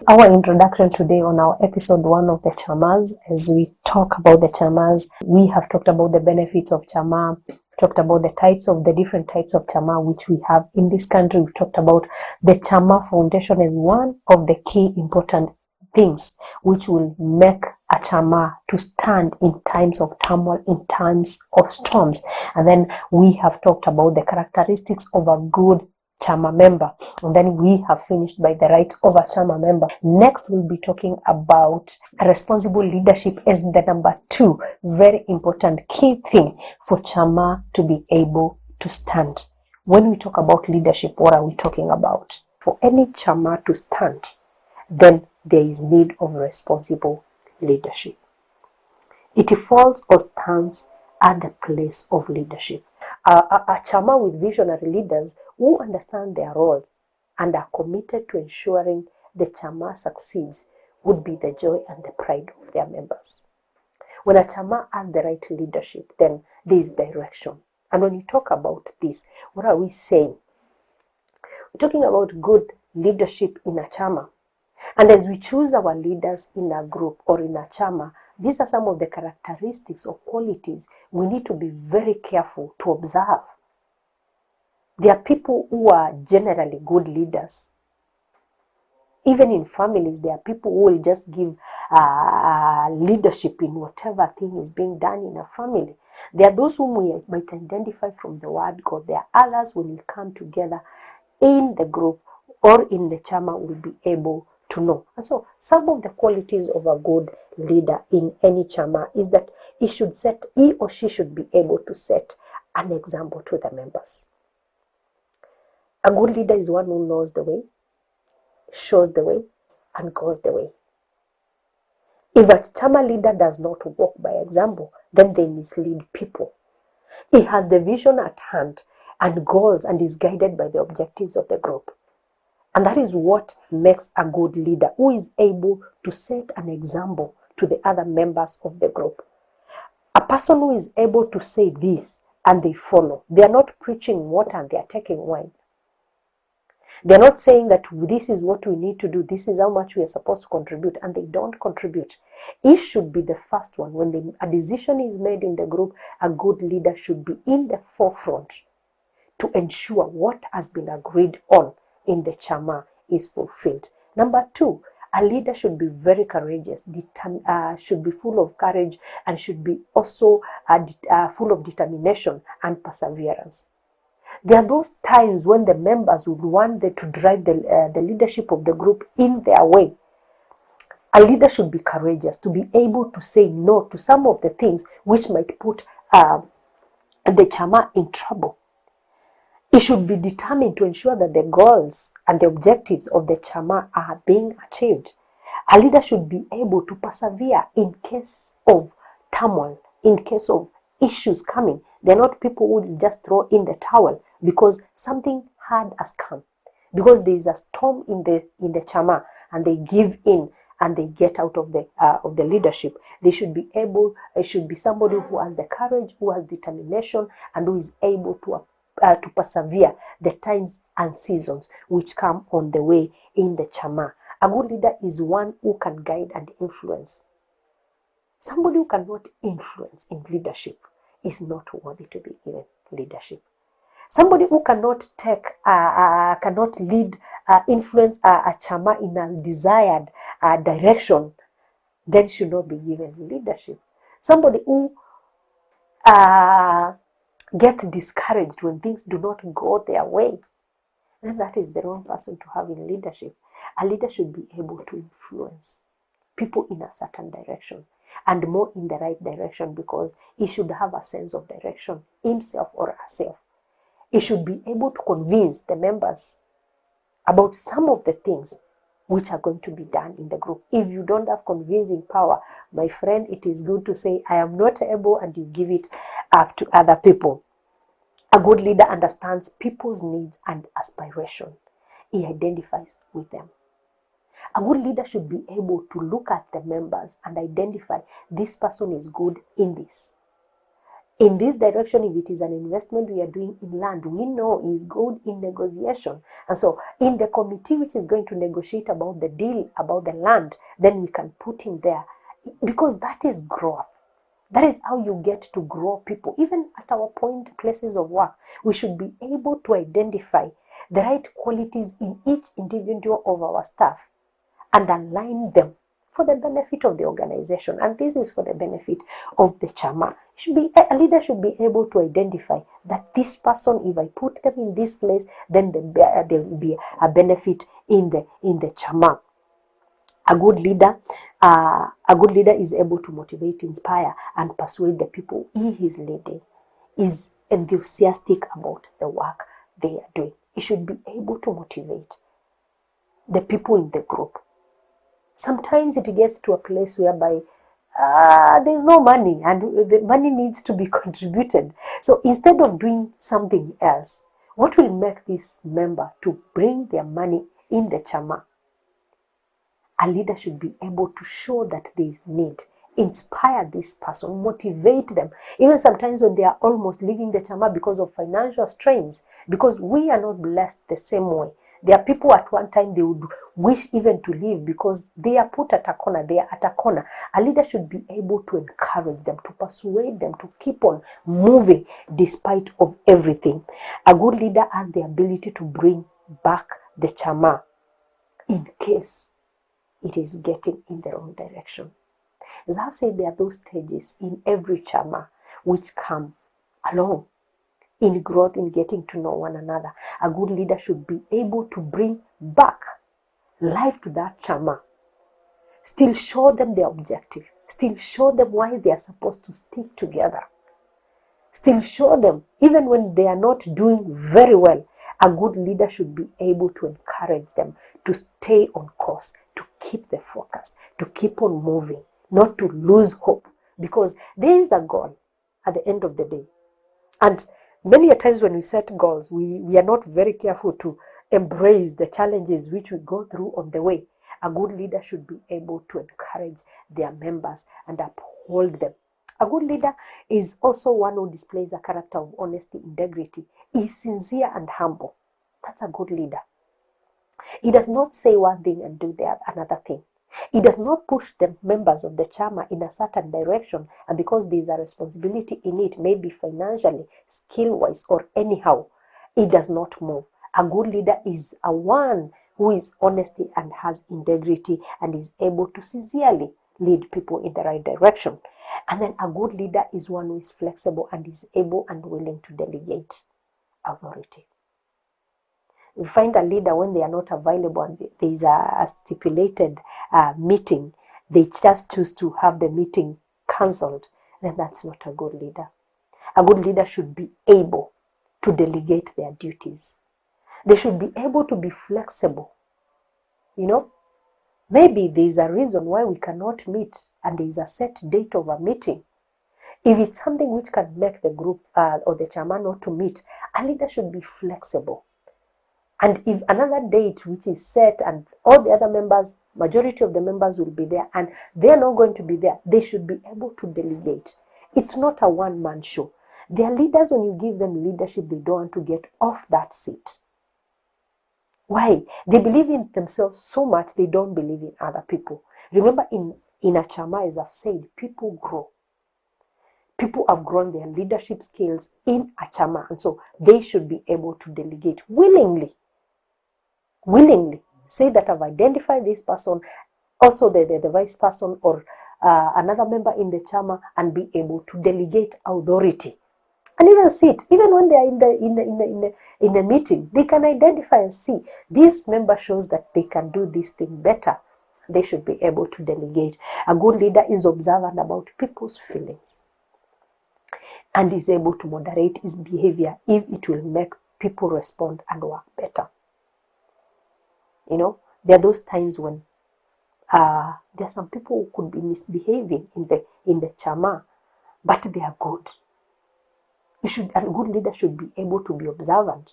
our introduction today on our episode 1 of the CHAMAS. As we talk about the CHAMAS, we have talked about the benefits of chama, talked about the different types of chama which we have in this country. We talked about the chama foundation as one of the key important things which will make a chama to stand in times of turmoil, in times of storms. And then we have talked about the characteristics of a good chama member, and then we have finished by the rights of a chama member. Next, we'll be talking about responsible leadership as the number 2 very important key thing for chama to be able to stand. When we talk about leadership, what are we talking about? For any chama to stand, then there is need of responsible leadership. It falls or stands at the place of leadership. A chama with visionary leaders who understand their roles and are committed to ensuring the chama succeeds would be the joy and the pride of their members. When a chama has the right leadership, then there is direction. And when you talk about this, what are we saying? We're talking about good leadership in a chama. And as we choose our leaders in a group or in a chama, these are some of the characteristics or qualities we need to be very careful to observe. There are people who are generally good leaders. Even in families, there are people who will just give leadership in whatever thing is being done in a family. There are those whom we might identify from the word God. There are others when we come together in the group or in the chama will be able to know. And so some of the qualities of a good leader in any chama is that he or she should be able to set an example to the members. A good leader is one who knows the way, shows the way, and goes the way. If a chama leader does not walk by example, then they mislead people. He has the vision at hand and goals and is guided by the objectives of the group. And that is what makes a good leader, who is able to set an example to the other members of the group. A person who is able to say this and they follow. They are not preaching water and they are taking wine. They are not saying that this is what we need to do, this is how much we are supposed to contribute, and they don't contribute. It should be the first one. When a decision is made in the group, a good leader should be in the forefront to ensure what has been agreed on in the chama is fulfilled. Number 2, a leader should be very courageous, should be full of courage, and should be also full of determination and perseverance. There are those times when the members would want to drive the leadership of the group in their way. A leader should be courageous, to be able to say no to some of the things which might put the chama in trouble. It should be determined to ensure that the goals and the objectives of the chama are being achieved. A leader should be able to persevere in case of turmoil, in case of issues coming. They're not people who will just throw in the towel because something hard has come, because there is a storm in the chama, and they give in and they get out of the leadership. They should be able. It should be somebody who has the courage, who has determination, and who is able to persevere the times and seasons which come on the way in the chama. A good leader is one who can guide and influence. Somebody who cannot influence in leadership is not worthy to be given leadership. Somebody who cannot influence a chama in a desired direction, then should not be given leadership. Somebody who get discouraged when things do not go their way, then that is the wrong person to have in leadership. A leader should be able to influence people in a certain direction, and more in the right direction, because he should have a sense of direction himself or herself. He should be able to convince the members about some of the things which are going to be done in the group. If you don't have convincing power, my friend, it is good to say, I am not able, and you give it up to other people. A good leader understands people's needs and aspirations. He identifies with them. A good leader should be able to look at the members and identify this person is good in this. In this direction, if it is an investment we are doing in land, we know is good in negotiation. And so in the committee which is going to negotiate about the deal, about the land, then we can put him there, because that is growth. That is how you get to grow people. Even at our places of work, we should be able to identify the right qualities in each individual of our staff and align them for the benefit of the organization. And this is for the benefit of the chama. A leader should be able to identify that this person, if I put them in this place, then there will be a benefit in the chama. A good leader is able to motivate, inspire, and persuade the people he is leading, is enthusiastic about the work they are doing. He should be able to motivate the people in the group. Sometimes it gets to a place whereby there's no money and the money needs to be contributed. So instead of doing something else, what will make this member to bring their money in the chama? A leader should be able to show that there is need, inspire this person, motivate them. Even sometimes when they are almost leaving the chama because of financial strains, because we are not blessed the same way. There are people at one time they would wish even to leave because they are put at a corner, they are at a corner. A leader should be able to encourage them, to persuade them, to keep on moving despite of everything. A good leader has the ability to bring back the chama in case it is getting in the wrong direction. As I've said, there are those stages in every chama which come along in growth, in getting to know one another. A good leader should be able to bring back life to that chama, still show them the objective, still show them why they are supposed to stick together, still show them even when they are not doing very well. A good leader should be able to encourage them to stay on course, to keep the focus, to keep on moving, not to lose hope, because there is a goal at the end of the day. And many a times when we set goals, we are not very careful to embrace the challenges which we go through on the way. A good leader should be able to encourage their members and uphold them. A good leader is also one who displays a character of honesty, integrity. He is sincere and humble. That's a good leader. He does not say one thing and do another thing. He does not push the members of the chama in a certain direction, and because there is a responsibility in it, maybe financially, skill-wise, or anyhow, he does not move. A good leader is a one who is honesty and has integrity and is able to sincerely lead people in the right direction. And then a good leader is one who is flexible and is able and willing to delegate authority. We find a leader when they are not available and there is a stipulated meeting, they just choose to have the meeting cancelled, then that's not a good leader. A good leader should be able to delegate their duties. They should be able to be flexible. Maybe there is a reason why we cannot meet and there is a set date of a meeting. If it's something which can make the group or the chama not to meet, a leader should be flexible. And if another date which is set and all the other members, majority of the members will be there and they are not going to be there, they should be able to delegate. It's not a one-man show. They are leaders. When you give them leadership, they don't want to get off that seat. Why? They believe in themselves so much, they don't believe in other people. Remember, in a chama, as I've said, people grow. People have grown their leadership skills in a chama, and so they should be able to delegate willingly. Say that I've identified this person, also the vice person or another member in the chama, and be able to delegate authority. And even sit, even when they are in the meeting, they can identify and see this member shows that they can do this thing better. They should be able to delegate. A good leader is observant about people's feelings and is able to moderate his behavior if it will make people respond and work better. There are those times when there are some people who could be misbehaving in the chama, but they are good. A good leader should be able to be observant.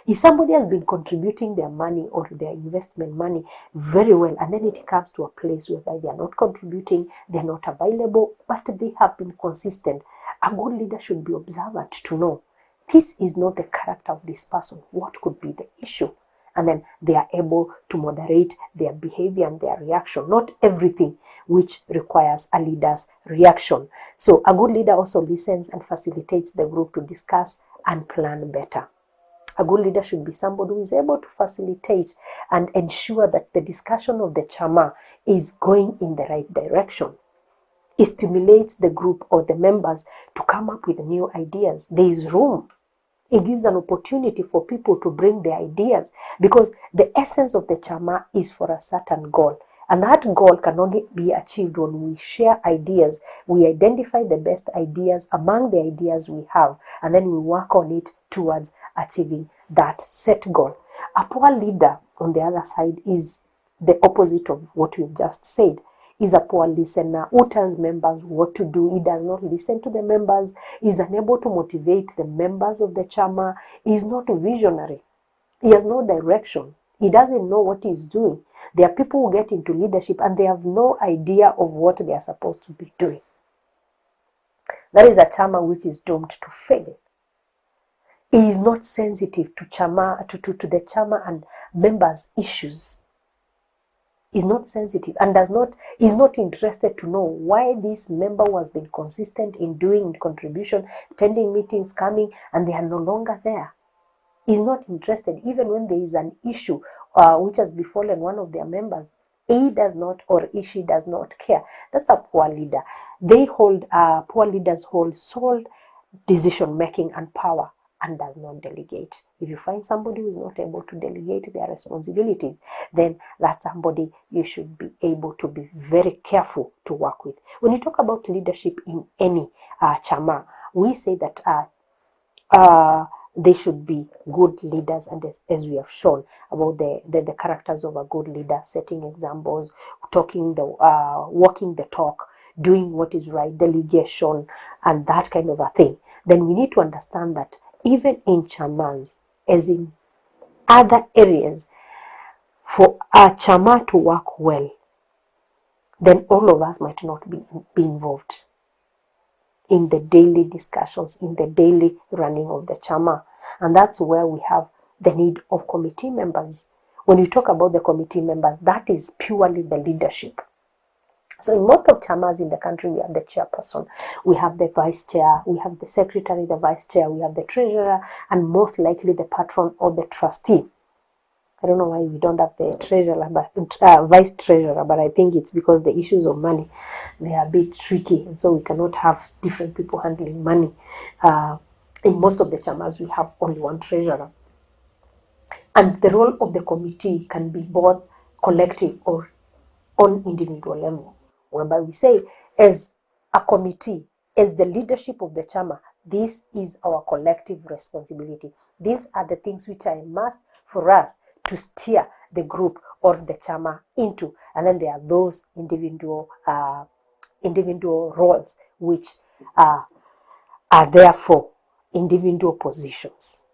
If somebody has been contributing their money or their investment money very well, and then it comes to a place whereby they are not contributing, they are not available, but they have been consistent, A good leader should be observant to know this is not the character of this person. What could be the issue? And then they are able to moderate their behavior and their reaction. Not everything which requires a leader's reaction. So a good leader also listens and facilitates the group to discuss and plan better. A good leader should be somebody who is able to facilitate and ensure that the discussion of the chama is going in the right direction. It stimulates the group or the members to come up with new ideas. There is room. It gives an opportunity for people to bring their ideas, because the essence of the chama is for a certain goal. And that goal can only be achieved when we share ideas. We identify the best ideas among the ideas we have, and then we work on it towards achieving that set goal. A poor leader, on the other side, is the opposite of what we've just said. Is a poor listener who tells members what to do. He does not listen to the members. He is unable to motivate the members of the chama. He is not visionary. He has no direction. He doesn't know what he is doing. There are people who get into leadership and they have no idea of what they are supposed to be doing. That is a chama which is doomed to fail. He is not sensitive to chama, to the chama and members' issues. Is not sensitive and is not interested to know why this member was being consistent in doing contribution, attending meetings, coming, and they are no longer there. Is not interested even when there is an issue which has befallen one of their members. He does not, or she does not care. That's a poor leader. Poor leaders hold sole decision making and power and does not delegate. If you find somebody who is not able to delegate their responsibilities, then that's somebody you should be able to be very careful to work with. When you talk about leadership in any chama, we say that they should be good leaders, and as we have shown about the characters of a good leader: setting examples, walking the talk, doing what is right, delegation, and that kind of a thing. Then we need to understand that even in chamas, as in other areas, for a chama to work well, then all of us might not be involved in the daily discussions, in the daily running of the chama. And that's where we have the need of committee members. When you talk about the committee members, that is purely the leadership. So in most of chamas in the country, we have the chairperson, we have the vice chair, we have the secretary, the vice chair, we have the treasurer, and most likely the patron or the trustee. I don't know why we don't have the treasurer, but vice treasurer, but I think it's because the issues of money, they are a bit tricky, and so we cannot have different people handling money. In most of the chamas, we have only one treasurer. And the role of the committee can be both collective or on individual level, whereby we say, as a committee, as the leadership of the chama, this is our collective responsibility. These are the things which are a must for us to steer the group or the chama into. And then there are those individual roles which are there for individual positions.